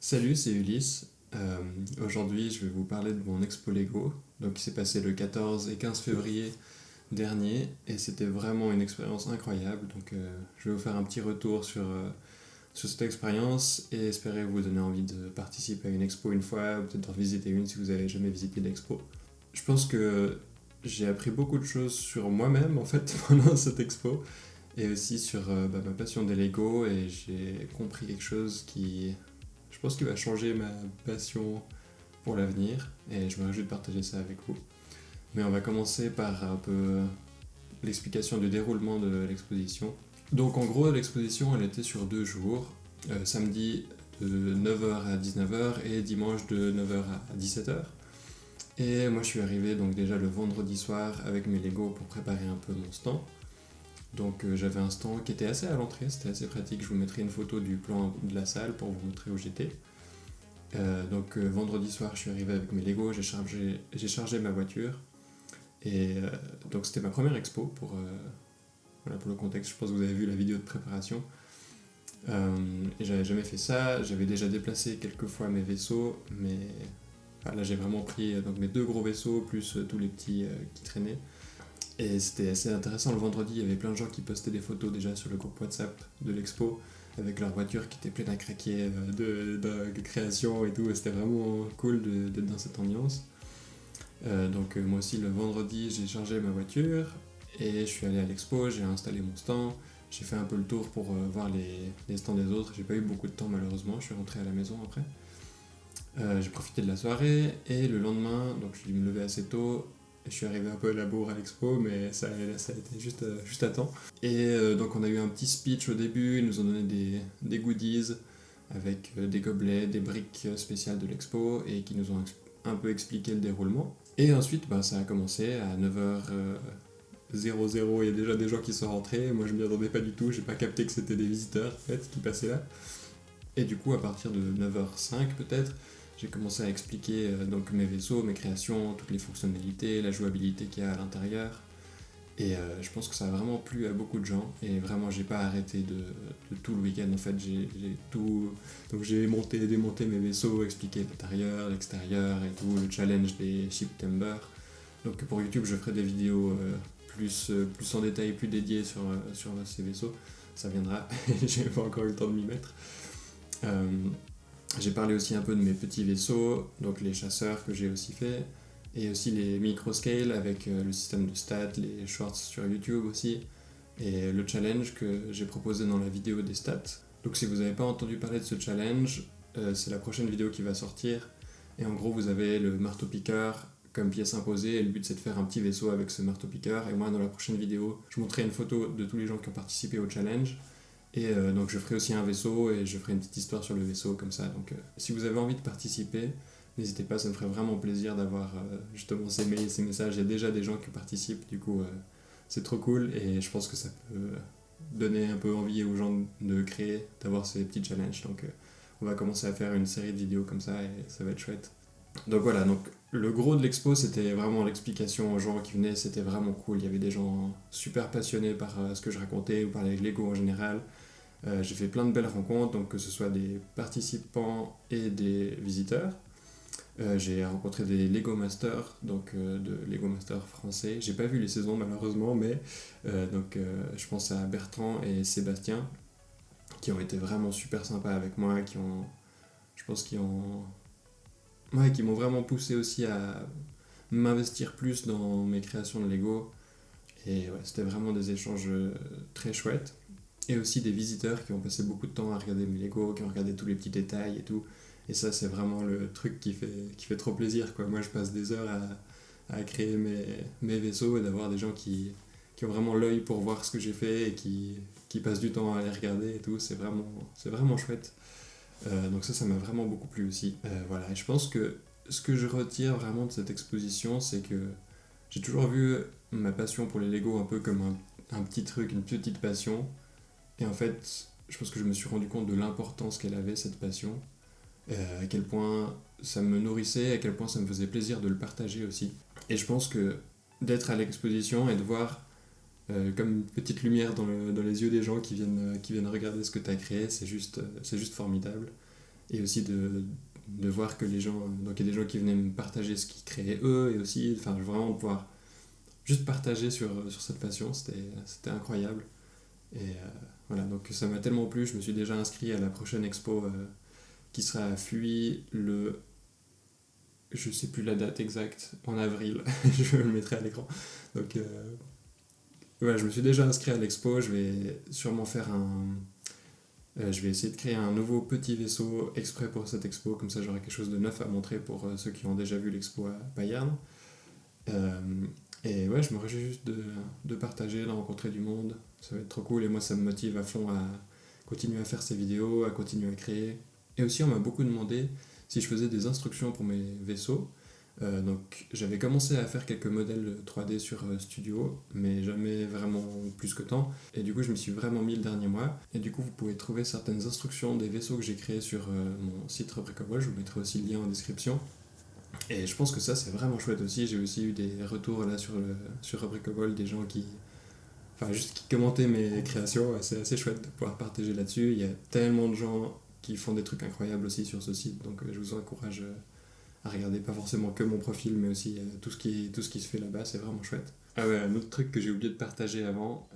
Salut, c'est Ulysse. Aujourd'hui, je vais vous parler de mon expo Lego, donc qui s'est passé le 14 et 15 février dernier, et c'était vraiment une expérience incroyable. Je vais vous faire un petit retour sur cette expérience et espérer vous donner envie de participer à une expo une fois, ou peut-être d'en visiter une si vous n'avez jamais visité d'expo. Je pense que j'ai appris beaucoup de choses sur moi-même en fait pendant cette expo, et aussi sur ma passion des Lego, et j'ai compris quelque chose qui je pense qu'il va changer ma passion pour l'avenir et je me réjouis de partager ça avec vous. Mais on va commencer par un peu l'explication du déroulement de l'exposition. Donc en gros, l'exposition elle était sur 2 jours, samedi de 9h à 19h et dimanche de 9h à 17h. Et moi je suis arrivé donc déjà le vendredi soir avec mes Lego pour préparer un peu mon stand. J'avais un stand qui était assez à l'entrée, c'était assez pratique, je vous mettrai une photo du plan de la salle pour vous montrer où j'étais. Vendredi soir, je suis arrivé avec mes Lego, j'ai chargé ma voiture. Et donc c'était ma première expo voilà, pour le contexte, je pense que vous avez vu la vidéo de préparation. Et j'avais jamais fait ça, j'avais déjà déplacé quelques fois mes vaisseaux, mais là j'ai vraiment pris donc, mes 2 gros vaisseaux plus tous les petits qui traînaient. Et c'était assez intéressant, le vendredi il y avait plein de gens qui postaient des photos déjà sur le groupe WhatsApp de l'expo, avec leur voiture qui était pleine à craquer de création et tout, et c'était vraiment cool d'être dans cette ambiance. Moi aussi le vendredi j'ai chargé ma voiture et je suis allé à l'expo, j'ai installé mon stand, j'ai fait un peu le tour pour voir les stands des autres, j'ai pas eu beaucoup de temps malheureusement, je suis rentré à la maison après. J'ai profité de la soirée et le lendemain, donc je suis me lever assez tôt, je suis arrivé un peu à la bourre à l'expo, mais ça a été juste à temps. Donc on a eu un petit speech au début, ils nous ont donné des goodies avec des gobelets, des briques spéciales de l'expo et qui nous ont un peu expliqué le déroulement. Et ensuite ça a commencé à 9h00, il y a déjà des gens qui sont rentrés, moi je m'y attendais pas du tout, j'ai pas capté que c'était des visiteurs en fait qui passaient là. Et du coup à partir de 9h05 peut-être, j'ai commencé à expliquer donc mes vaisseaux, mes créations, toutes les fonctionnalités, la jouabilité qu'il y a à l'intérieur. Et je pense que ça a vraiment plu à beaucoup de gens. Et vraiment, j'ai pas arrêté de tout le week-end. En fait, j'ai tout. Donc j'ai monté et démonté mes vaisseaux, expliqué l'intérieur, l'extérieur et tout, le challenge des ship timber. Donc pour YouTube, je ferai des vidéos plus en détail, plus dédiées sur ces vaisseaux. Ça viendra. J'ai pas encore eu le temps de m'y mettre. Euh, j'ai parlé aussi un peu de mes petits vaisseaux, donc les chasseurs que j'ai aussi fait, et aussi les microscales avec le système de stats, les shorts sur YouTube aussi, et le challenge que j'ai proposé dans la vidéo des stats. Donc si vous n'avez pas entendu parler de ce challenge, c'est la prochaine vidéo qui va sortir, et en gros vous avez le marteau-piqueur comme pièce imposée, et le but c'est de faire un petit vaisseau avec ce marteau-piqueur, et moi dans la prochaine vidéo, je montrerai une photo de tous les gens qui ont participé au challenge, et donc je ferai aussi un vaisseau et je ferai une petite histoire sur le vaisseau comme ça. Si vous avez envie de participer, n'hésitez pas, ça me ferait vraiment plaisir d'avoir justement ces mails, ces messages. Il y a déjà des gens qui participent, du coup c'est trop cool et je pense que ça peut donner un peu envie aux gens de créer, d'avoir ces petits challenges. On va commencer à faire une série de vidéos comme ça et ça va être chouette. Donc voilà, donc le gros de l'expo c'était vraiment l'explication aux gens qui venaient, c'était vraiment cool. Il y avait des gens super passionnés par ce que je racontais ou par les Lego en général. J'ai fait plein de belles rencontres, donc que ce soit des participants et des visiteurs. J'ai rencontré des Lego Masters, de Lego Masters français. J'ai pas vu les saisons malheureusement, mais je pense à Bertrand et Sébastien qui ont été vraiment super sympas avec moi, je pense qui m'ont vraiment poussé aussi à m'investir plus dans mes créations de Lego. Et ouais, c'était vraiment des échanges très chouettes. Et aussi des visiteurs qui ont passé beaucoup de temps à regarder mes Lego, qui ont regardé tous les petits détails et tout. Et ça, c'est vraiment le truc qui fait trop plaisir, quoi. Moi, je passe des heures à créer mes vaisseaux et d'avoir des gens qui ont vraiment l'œil pour voir ce que j'ai fait et qui passent du temps à les regarder et tout. C'est vraiment chouette. Ça m'a vraiment beaucoup plu aussi. Voilà, et je pense que ce que je retire vraiment de cette exposition, c'est que j'ai toujours vu ma passion pour les Lego un peu comme un petit truc, une petite passion. Et en fait, je pense que je me suis rendu compte de l'importance qu'elle avait, cette passion, à quel point ça me nourrissait, à quel point ça me faisait plaisir de le partager aussi. Et je pense que d'être à l'exposition et de voir comme une petite lumière dans les yeux des gens qui viennent regarder ce que tu as créé, c'est juste formidable. et aussi de voir que les gens, donc il y a des gens qui venaient me partager ce qu'ils créaient eux, et aussi, enfin, vraiment pouvoir juste partager sur cette passion, c'était incroyable. Et voilà, donc ça m'a tellement plu, je me suis déjà inscrit à la prochaine expo qui sera à Fuy je sais plus la date exacte, en avril, je le mettrai à l'écran. Donc voilà, je me suis déjà inscrit à l'expo, je vais sûrement je vais essayer de créer un nouveau petit vaisseau exprès pour cette expo, comme ça j'aurai quelque chose de neuf à montrer pour ceux qui ont déjà vu l'expo à Bayern. Euh, et ouais, je me réjouis juste de partager, de rencontrer du monde, ça va être trop cool et moi ça me motive à fond à continuer à faire ces vidéos, à continuer à créer. Et aussi on m'a beaucoup demandé si je faisais des instructions pour mes vaisseaux. Donc j'avais commencé à faire quelques modèles 3D sur Studio, mais jamais vraiment plus que temps. Et du coup je me suis vraiment mis le dernier mois. Et du coup vous pouvez trouver certaines instructions des vaisseaux que j'ai créés sur mon site Rebricobol, je vous mettrai aussi le lien en description. Et je pense que ça c'est vraiment chouette aussi, j'ai aussi eu des retours là sur Rebricobol, des gens enfin juste qui commentaient mes créations, ouais, c'est assez chouette de pouvoir partager là-dessus. Il y a tellement de gens qui font des trucs incroyables aussi sur ce site, donc je vous encourage à regarder pas forcément que mon profil, mais aussi tout ce qui se fait là-bas, c'est vraiment chouette. Ah ouais, un autre truc que j'ai oublié de partager avant,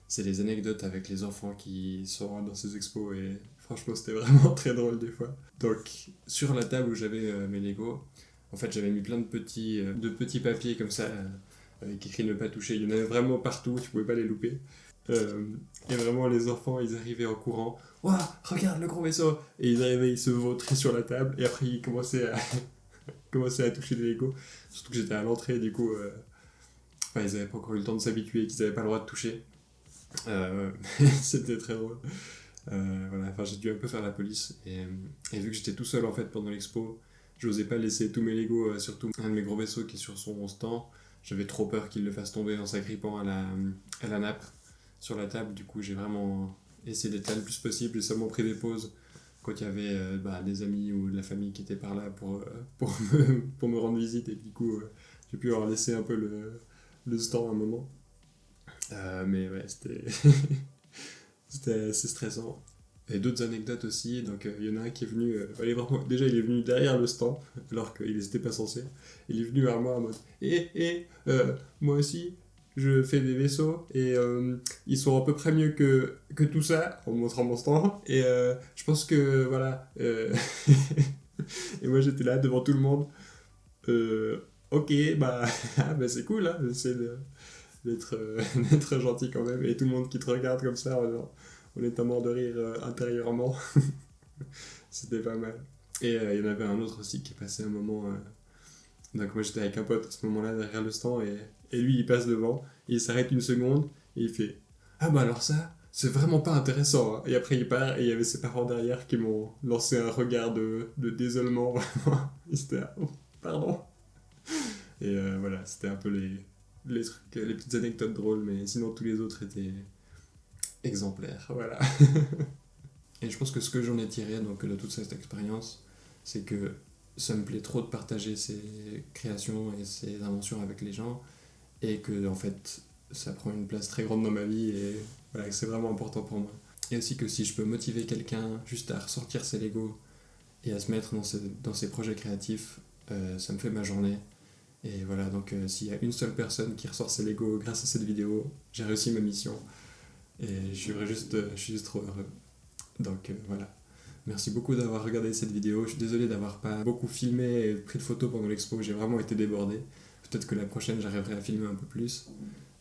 c'est les anecdotes avec les enfants qui sont dans ces expos, et franchement c'était vraiment très drôle des fois. Donc sur la table où j'avais mes Lego, en fait j'avais mis plein de petits papiers comme ça, avec écrit ne pas toucher, il y en avait vraiment partout, tu pouvais pas les louper. Euh, et vraiment, les enfants, ils arrivaient en courant. Ouah, regarde le gros vaisseau! Et ils arrivaient, ils se vautraient sur la table, et après, ils commençaient à toucher des Legos. Surtout que j'étais à l'entrée, du coup, enfin, ils avaient pas encore eu le temps de s'habituer, qu'ils avaient pas le droit de toucher. Euh, C'était très drôle. Voilà, enfin, j'ai dû un peu faire la police, et vu que j'étais tout seul en fait pendant l'expo, j'osais pas laisser tous mes Legos, surtout un de mes gros vaisseaux qui est sur son stand. J'avais trop peur qu'il le fasse tomber en s'agrippant à la nappe sur la table. Du coup, j'ai vraiment essayé d'être là le plus possible. J'ai seulement pris des pauses quand il y avait des amis ou de la famille qui étaient par là pour me rendre visite. Et du coup, j'ai pu leur laisser un peu le stand à un moment. Mais ouais, c'était assez stressant. Et d'autres anecdotes aussi, donc il y en a un qui est venu, déjà il est venu derrière le stand, alors qu'il n'était pas censé. Il est venu vers moi en mode moi aussi, je fais des vaisseaux et ils sont à peu près mieux que tout ça, en me montrant mon stand. Et je pense que voilà. Et moi j'étais là devant tout le monde. Ok, bah, bah c'est cool, hein, j'essaie d'être d'être gentil quand même. Et tout le monde qui te regarde comme ça, on est à mort de rire intérieurement. C'était pas mal. Et il y en avait un autre aussi qui passait un moment. Donc moi j'étais avec un pote à ce moment-là derrière le stand et lui il passe devant, et il s'arrête une seconde et il fait ah bah alors ça, c'est vraiment pas intéressant, hein. Et après il part et il y avait ses parents derrière qui m'ont lancé un regard de désolement, vraiment. Ils étaient là, oh, pardon. Et voilà, c'était un peu les petites anecdotes drôles, mais sinon tous les autres étaient exemplaires, voilà. Et je pense que ce que j'en ai tiré donc, de toute cette expérience, c'est que ça me plaît trop de partager ces créations et ces inventions avec les gens, et que en fait ça prend une place très grande dans ma vie, et voilà, que c'est vraiment important pour moi. Et aussi que si je peux motiver quelqu'un juste à ressortir ses Lego et à se mettre dans ses projets créatifs, ça me fait ma journée. Et voilà, donc s'il y a une seule personne qui ressort ses Lego grâce à cette vidéo, j'ai réussi ma mission. Et je suis juste trop heureux. Donc voilà. Merci beaucoup d'avoir regardé cette vidéo. Je suis désolé d'avoir pas beaucoup filmé et pris de photos pendant l'expo. J'ai vraiment été débordé. Peut-être que la prochaine, j'arriverai à filmer un peu plus.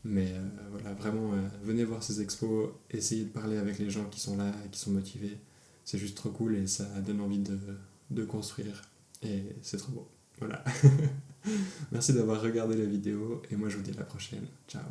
Mais voilà, vraiment, venez voir ces expos. Essayez de parler avec les gens qui sont là, qui sont motivés. C'est juste trop cool et ça donne envie de construire. Et c'est trop beau. Voilà. Merci d'avoir regardé la vidéo et moi je vous dis à la prochaine. Ciao.